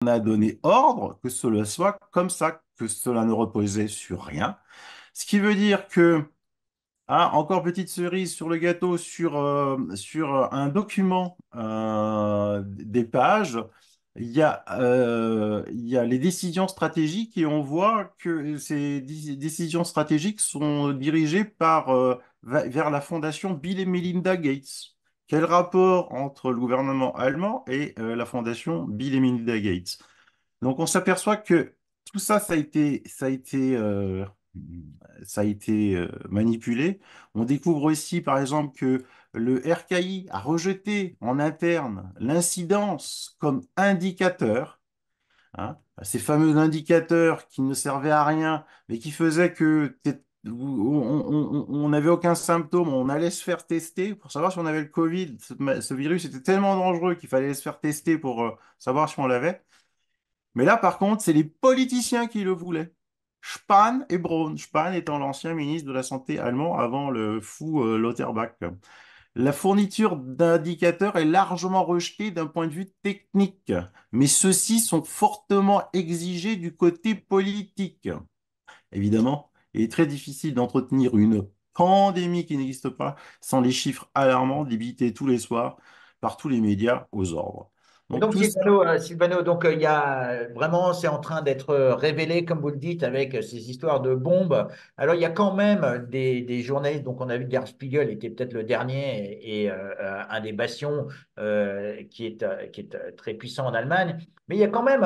On a donné ordre que cela soit comme ça, que cela ne reposait sur rien. Ce qui veut dire que, ah, encore petite cerise sur le gâteau, sur un document des pages, il y a les décisions stratégiques et on voit que ces décisions stratégiques sont dirigées vers la fondation Bill et Melinda Gates. Quel rapport entre le gouvernement allemand et la fondation Bill et Melinda Gates? Donc on s'aperçoit que tout ça, ça a été manipulé. On découvre aussi, par exemple, que le RKI a rejeté en interne l'incidence comme indicateur, hein, ces fameux indicateurs qui ne servaient à rien, mais qui faisaient que on n'avait aucun symptôme, on allait se faire tester pour savoir si on avait le Covid. Ce virus était tellement dangereux qu'il fallait se faire tester pour savoir si on l'avait. Mais là, par contre, c'est les politiciens qui le voulaient. Spahn et Braun. Spahn étant l'ancien ministre de la Santé allemand avant le fou Lauterbach. La fourniture d'indicateurs est largement rejetée d'un point de vue technique, mais ceux-ci sont fortement exigés du côté politique. Évidemment, il est très difficile d'entretenir une pandémie qui n'existe pas sans les chiffres alarmants débités tous les soirs par tous les médias aux ordres. Et Donc donc, tout ça. Sylvano, donc il y a vraiment, c'est en train d'être révélé, comme vous le dites, avec ces histoires de bombes. Alors, il y a quand même des journalistes. Donc, on a vu Der Spiegel était peut-être le dernier et un des bastions qui est très puissant en Allemagne. Mais il y a quand même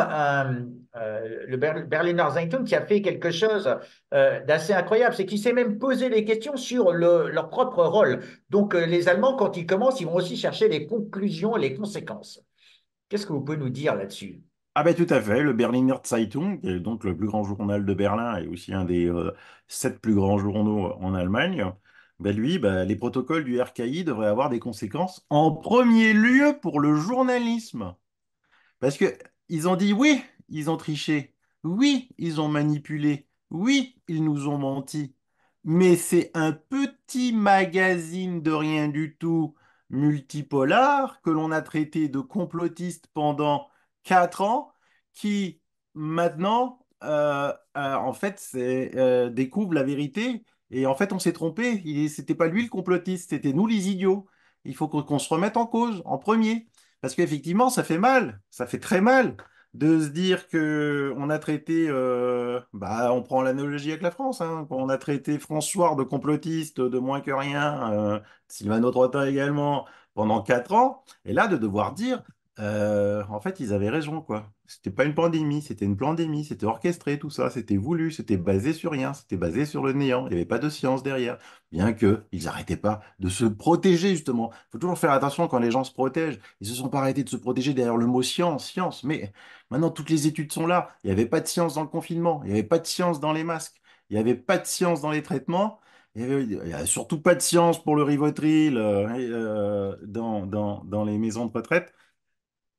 le Berliner Zeitung qui a fait quelque chose d'assez incroyable, c'est qu'il s'est même posé des questions sur leur propre rôle. Donc, les Allemands, quand ils commencent, ils vont aussi chercher les conclusions, les conséquences. Qu'est-ce que vous pouvez nous dire là-dessus? Ah ben tout à fait, le Berliner Zeitung, qui est donc le plus grand journal de Berlin et aussi un des 7 plus grands journaux en Allemagne, ben lui, ben, les protocoles du RKI devraient avoir des conséquences en premier lieu pour le journalisme. Parce que ils ont dit oui, ils ont triché, oui, ils ont manipulé, oui, ils nous ont menti. Mais c'est un petit magazine de rien du tout multipolar que l'on a traité de complotiste pendant 4 ans, qui maintenant, en fait, découvre la vérité. Et en fait, on s'est trompé. C'était pas lui le complotiste, c'était nous les idiots. Il faut qu'on se remette en cause en premier. Parce qu'effectivement, ça fait mal, ça fait très mal de se dire que on a traité, bah, on prend l'analogie avec la France, hein, on a traité François de complotiste, de moins que rien, Sylvano Trotta également, pendant 4 ans, et là de devoir dire, en fait, ils avaient raison, quoi. C'était pas une pandémie, c'était une pandémie, c'était orchestré tout ça, c'était voulu, c'était basé sur rien, c'était basé sur le néant, il n'y avait pas de science derrière, bien que ils n'arrêtaient pas de se protéger justement. Il faut toujours faire attention quand les gens se protègent. Ils se sont pas arrêtés de se protéger derrière le mot science, science. Mais maintenant, toutes les études sont là. Il n'y avait pas de science dans le confinement. Il n'y avait pas de science dans les masques. Il n'y avait pas de science dans les traitements. Il n'y a surtout pas de science pour le Rivotril dans les maisons de retraite.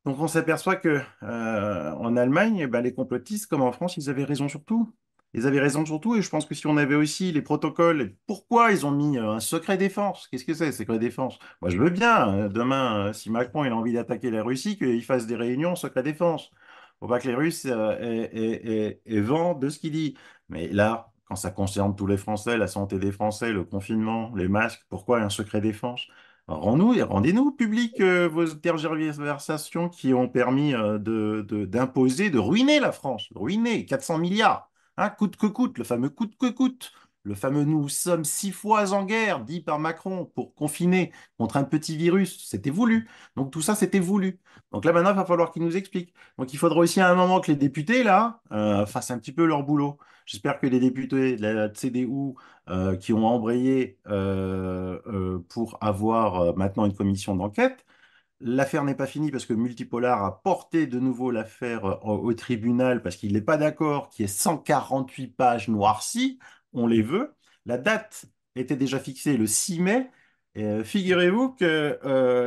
Donc on s'aperçoit que en Allemagne, eh ben, les complotistes, comme en France, ils avaient raison sur tout. Ils avaient raison sur tout, et je pense que si on avait aussi les protocoles, et pourquoi ils ont mis un secret défense? Qu'est-ce que c'est, secret défense? Moi, je veux bien, demain, si Macron il a envie d'attaquer la Russie, qu'il fasse des réunions secret défense. Faut pas que les Russes aient vent de ce qu'il dit. Mais là, quand ça concerne tous les Français, la santé des Français, le confinement, les masques, pourquoi un secret défense? Rendez-nous public vos tergiversations qui ont permis d'imposer, de ruiner la France, de ruiner 400 milliards, hein, coûte que coûte, le fameux coûte que coûte, le fameux nous sommes 6 fois en guerre, dit par Macron, pour confiner contre un petit virus, c'était voulu. Donc tout ça, c'était voulu. Donc là maintenant, il va falloir qu'ils nous expliquent. Donc il faudra aussi à un moment que les députés, là, fassent un petit peu leur boulot. J'espère que les députés de la CDU qui ont embrayé pour avoir maintenant une commission d'enquête. L'affaire n'est pas finie parce que Multipolar a porté de nouveau l'affaire au tribunal parce qu'il n'est pas d'accord qu'il y ait 148 pages noircies. On les veut. La date était déjà fixée le 6 mai. Figurez-vous que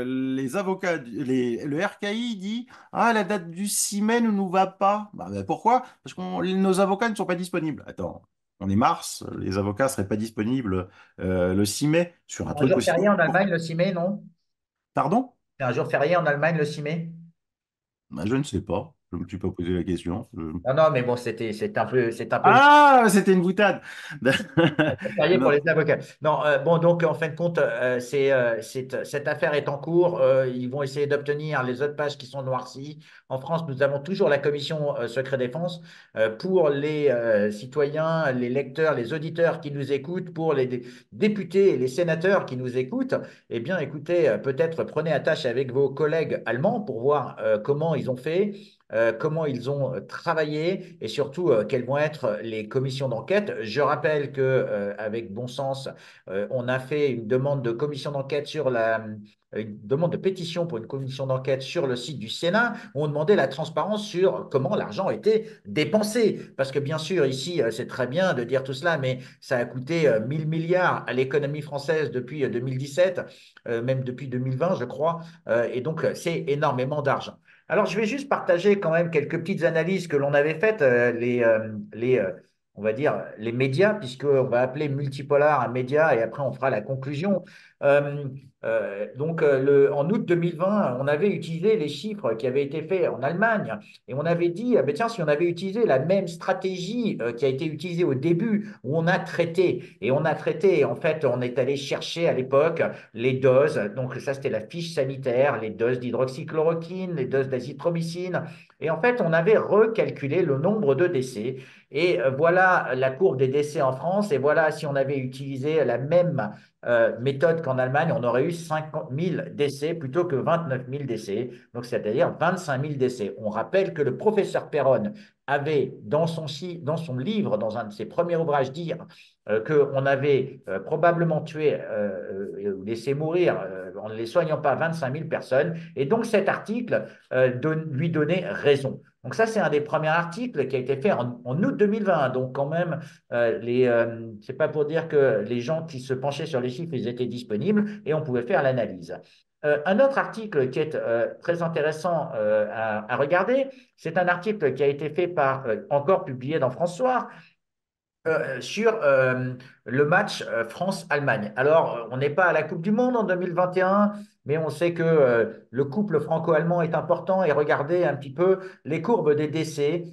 les avocats, le RKI dit ah, la date du 6 mai ne nous va pas. Pourquoi? Parce que nos avocats ne sont pas disponibles. Attends, on est mars, les avocats ne seraient pas disponibles le 6 mai sur un C'est un truc jour aussi férié en important. Allemagne, le 6 mai, non? Pardon? C'est un jour férié en Allemagne, le 6 mai? Je ne sais pas. Je ne me suis pas posé la question. Non, non, mais bon, c'est un peu une Ah, c'était une boutade. Férié pour Non. les avocats. Non, bon, donc en fin de compte, cette affaire est en cours. Ils vont essayer d'obtenir les autres pages qui sont noircies. En France, nous avons toujours la commission secret défense pour les citoyens, les lecteurs, les auditeurs qui nous écoutent, pour les députés et les sénateurs qui nous écoutent. Eh bien, écoutez, peut-être prenez attache avec vos collègues allemands pour voir comment ils ont fait. Comment ils ont travaillé et surtout quelles vont être les commissions d'enquête. Je rappelle que avec bon sens, on a fait une demande de commission d'enquête sur une demande de pétition pour une commission d'enquête sur le site du Sénat, où on demandait la transparence sur comment l'argent était dépensé. Parce que bien sûr, ici, c'est très bien de dire tout cela, mais ça a coûté 1000 milliards à l'économie française depuis 2017, même depuis 2020, je crois. Et donc, c'est énormément d'argent. Alors, je vais juste partager quand même quelques petites analyses que l'on avait faites, on va dire, les médias, puisqu'on va appeler multipolar un média et après on fera la conclusion. Euh, en août 2020, on avait utilisé les chiffres qui avaient été faits en Allemagne et on avait dit, ah ben tiens, si on avait utilisé la même stratégie qui a été utilisée au début, où on a traité, et en fait, on est allé chercher à l'époque les doses, donc ça c'était la fiche sanitaire, les doses d'hydroxychloroquine, les doses d'azithromycine, et en fait on avait recalculé le nombre de décès, et voilà la courbe des décès en France, et voilà si on avait utilisé la même méthode qu'en Allemagne, on aurait eu 50 000 décès plutôt que 29 000 décès, donc c'est-à-dire 25 000 décès. On rappelle que le professeur Perron avait dans son livre, dans un de ses premiers ouvrages, dire qu'on avait probablement tué ou laissé mourir en ne les soignant pas 25 000 personnes. Et donc cet article lui donnait raison. Donc ça, c'est un des premiers articles qui a été fait en août 2020. Donc quand même, c'est pas pour dire que les gens qui se penchaient sur les chiffres, ils étaient disponibles et on pouvait faire l'analyse. Un autre article qui est très intéressant à regarder, c'est un article qui a été fait par, encore publié dans François, sur le match France-Allemagne. Alors, on n'est pas à la Coupe du Monde en 2021, mais on sait que le couple franco-allemand est important et regardez un petit peu les courbes des décès.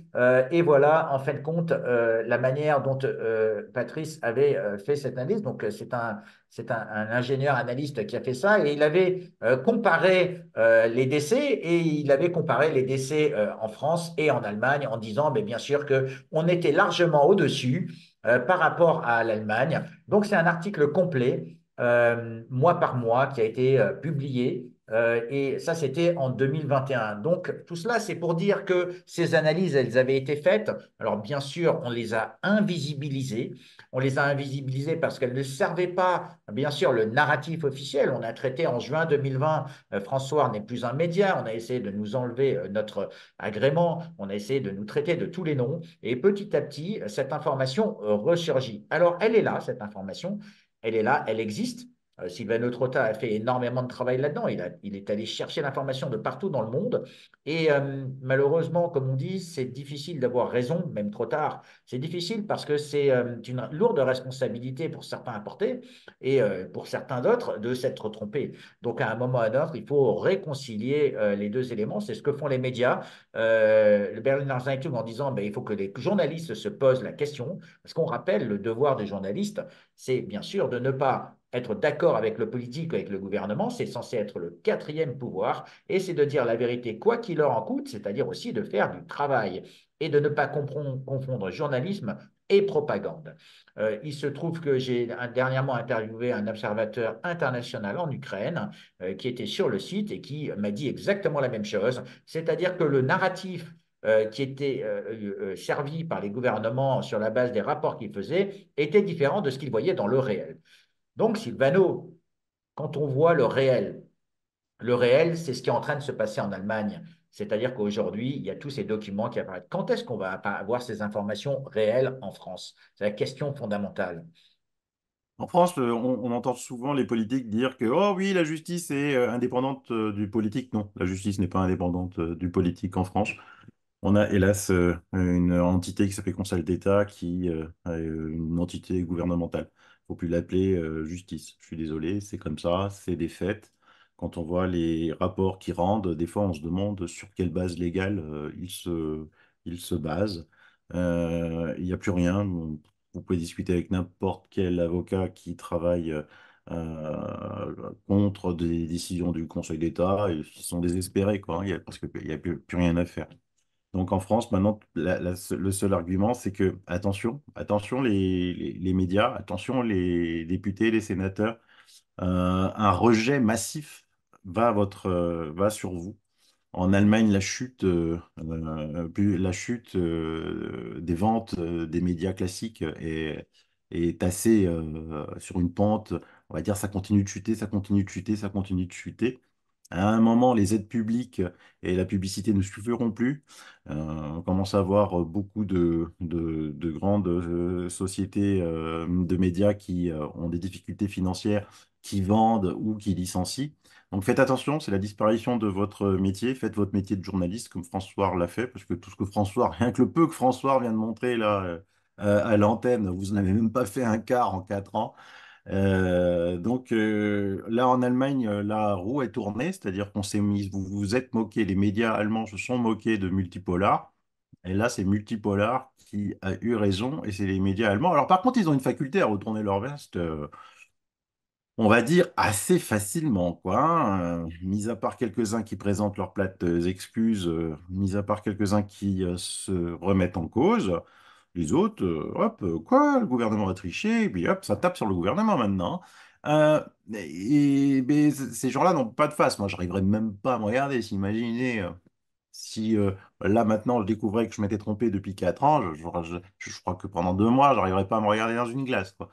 Et voilà, en fin de compte, la manière dont Patrice avait fait cette analyse. Donc, un ingénieur analyste qui a fait ça et il avait comparé les décès et il avait comparé les décès en France et en Allemagne en disant, mais bien sûr, qu'on était largement au-dessus par rapport à l'Allemagne. Donc, c'est un article complet, mois par mois, qui a été publié. Et ça, c'était en 2021. Donc, tout cela, c'est pour dire que ces analyses, elles avaient été faites. Alors, bien sûr, on les a invisibilisées. On les a invisibilisées parce qu'elles ne servaient pas, bien sûr, le narratif officiel. On a traité en juin 2020, François n'est plus un média. On a essayé de nous enlever notre agrément. On a essayé de nous traiter de tous les noms. Et petit à petit, cette information ressurgit. Alors, elle est là, cette information. Elle est là, elle existe. Sylvain Trotta a fait énormément de travail là-dedans. Il est allé chercher l'information de partout dans le monde. Et malheureusement, comme on dit, c'est difficile d'avoir raison, même trop tard. C'est difficile parce que c'est une lourde responsabilité pour certains à porter et pour certains d'autres de s'être trompés. Donc, à un moment ou à un autre, il faut réconcilier les deux éléments. C'est ce que font les médias. Le Berliner Zeitung en disant ben, il faut que les journalistes se posent la question. Parce qu'on rappelle, le devoir des journalistes, c'est bien sûr de ne pas être d'accord avec le politique, avec le gouvernement, c'est censé être le quatrième pouvoir, et c'est de dire la vérité quoi qu'il leur en coûte, c'est-à-dire aussi de faire du travail, et de ne pas confondre journalisme et propagande. Il se trouve que j'ai dernièrement interviewé un observateur international en Ukraine qui était sur le site et qui m'a dit exactement la même chose, c'est-à-dire que le narratif qui était servi par les gouvernements sur la base des rapports qu'ils faisaient était différent de ce qu'ils voyaient dans le réel. Donc, Sylvano, quand on voit le réel, c'est ce qui est en train de se passer en Allemagne. C'est-à-dire qu'aujourd'hui, il y a tous ces documents qui apparaissent. Quand est-ce qu'on va avoir ces informations réelles en France? C'est la question fondamentale. En France, on entend souvent les politiques dire que oh oui, la justice est indépendante du politique. Non, la justice n'est pas indépendante du politique en France. On a hélas une entité qui s'appelle Conseil d'État qui est une entité gouvernementale. Faut plus l'appeler justice. Je suis désolé, c'est comme ça, c'est des faits. Quand on voit les rapports qu'ils rendent, des fois on se demande sur quelle base légale ils se basent. Il n'y a plus rien. Vous pouvez discuter avec n'importe quel avocat qui travaille contre des décisions du Conseil d'État. Ils sont désespérés, quoi. Parce qu'il n'y a plus rien à faire. Donc en France, maintenant, le seul argument, c'est que, attention, attention les médias, attention les députés, les sénateurs, un rejet massif va sur vous. En Allemagne, la chute des ventes des médias classiques est assez sur une pente. On va dire, ça continue de chuter, ça continue de chuter, ça continue de chuter. À un moment, les aides publiques et la publicité ne suffiront plus. On commence à avoir beaucoup de grandes sociétés de médias qui ont des difficultés financières, qui vendent ou qui licencient. Donc faites attention, c'est la disparition de votre métier. Faites votre métier de journaliste comme François l'a fait, parce que tout ce que François, rien que le peu que François vient de montrer là à l'antenne, vous n'avez même pas fait un quart en 4 ans. Là en Allemagne, la roue est tournée, c'est-à-dire qu'on s'est mis, vous vous êtes moqué, les médias allemands se sont moqués de Multipolar, et là c'est Multipolar qui a eu raison, et c'est les médias allemands. Alors par contre, ils ont une faculté à retourner leur veste. On va dire assez facilement, quoi, hein. Mis à part quelques-uns qui présentent leurs plates excuses, mis à part quelques-uns qui se remettent en cause, les autres, hop, quoi, le gouvernement a triché, et puis hop, ça tape sur le gouvernement maintenant. Mais ces gens-là n'ont pas de face. Moi, j'arriverais même pas à me regarder. S'imaginez si là maintenant je découvrais que je m'étais trompé depuis 4 ans, je crois que pendant 2 mois, j'arriverais pas à me regarder dans une glace, quoi.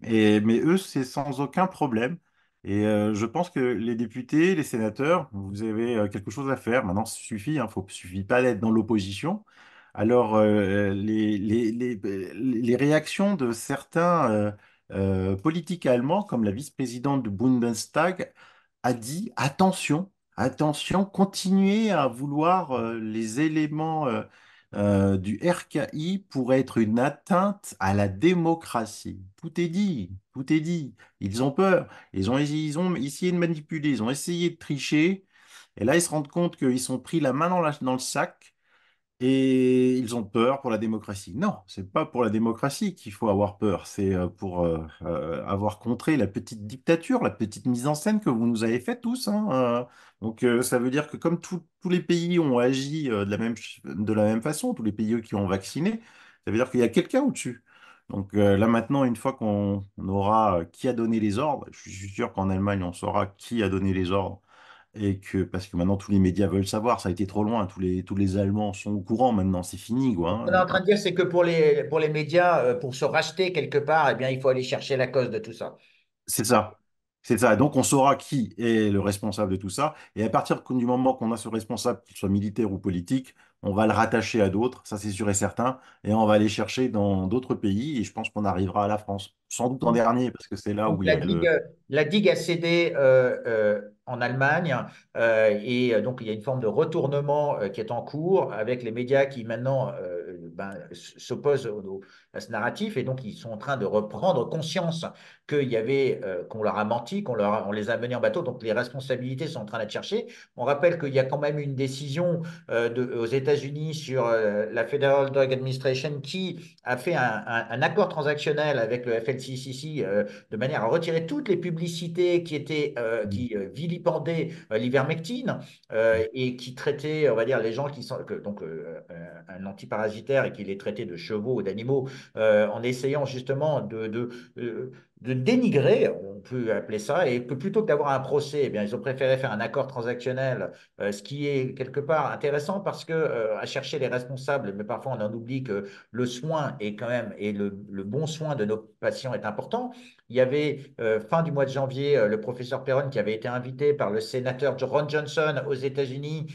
Mais eux, c'est sans aucun problème. Et je pense que les députés, les sénateurs, vous avez quelque chose à faire. Maintenant, ça suffit, hein, suffit pas d'être dans l'opposition. Alors, les réactions de certains politiques allemands, comme la vice-présidente du Bundestag, a dit, attention, attention, continuez à vouloir les éléments du RKI pour être une atteinte à la démocratie. Tout est dit, tout est dit. Ils ont peur. Ils ont essayé de manipuler, ils ont essayé de tricher. Et là, ils se rendent compte qu'ils sont pris la main dans le sac et ils ont peur pour la démocratie. Non, c'est pas pour la démocratie qu'il faut avoir peur, c'est pour avoir contré la petite dictature, la petite mise en scène que vous nous avez fait tous, hein. Ça veut dire que comme tous les pays ont agi de la même façon, tous les pays qui ont vacciné, ça veut dire qu'il y a quelqu'un au-dessus. Donc là maintenant, une fois qu'on aura qui a donné les ordres, je suis sûr qu'en Allemagne, on saura qui a donné les ordres et que, parce que maintenant tous les médias veulent savoir, ça a été trop loin, tous les Allemands sont au courant maintenant, c'est fini, quoi, Ce qu'on est en hein. train de dire, c'est que pour les médias, pour se racheter quelque part, eh bien, il faut aller chercher la cause de tout ça. C'est ça. C'est ça. Donc on saura qui est le responsable de tout ça. Et à partir du moment qu'on a ce responsable, qu'il soit militaire ou politique, on va le rattacher à d'autres, ça c'est sûr et certain. Et on va aller chercher dans d'autres pays. Et je pense qu'on arrivera à la France. Sans doute en dernier, parce que c'est là Donc où il y a le. la digue a cédé en Allemagne donc il y a une forme de retournement qui est en cours avec les médias qui maintenant s'opposent à ce narratif et donc ils sont en train de reprendre conscience qu'il y avait qu'on leur a menti, on les a menés en bateau, donc les responsabilités sont en train d'être cherchées. On rappelle qu'il y a quand même une décision aux États-Unis sur la Federal Drug Administration qui a fait un accord transactionnel avec le FLCCC de manière à retirer toutes les publicités qui vilipendaient l'ivermectine et qui traitaient, on va dire, les gens qui sont un antiparasitaire et qui les traitaient de chevaux ou d'animaux en essayant justement de dénigrer, on peut appeler ça, et que plutôt que d'avoir un procès, eh bien, ils ont préféré faire un accord transactionnel, ce qui est quelque part intéressant parce que à chercher les responsables, mais parfois on en oublie que le soin est quand même, et le bon soin de nos patients est important. Il y avait fin du mois de janvier le professeur Perron qui avait été invité par le sénateur Ron Johnson aux États-Unis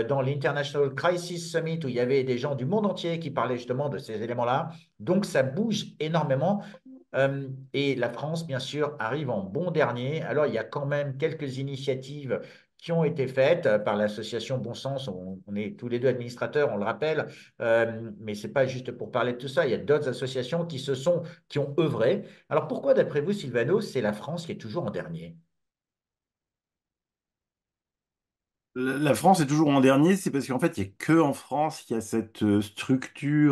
dans l'International Crisis Summit où il y avait des gens du monde entier qui parlaient justement de ces éléments-là. Donc ça bouge énormément. Et la France, bien sûr, arrive en bon dernier. Alors, il y a quand même quelques initiatives qui ont été faites par l'association Bon Sens. On est tous les deux administrateurs, on le rappelle, mais ce n'est pas juste pour parler de tout ça. Il y a d'autres associations qui ont œuvré. Alors, pourquoi, d'après vous, Sylvano, c'est la France qui est toujours en dernier? La France est toujours en dernier, c'est parce qu'en fait, il n'y a que en France qu'il y a cette structure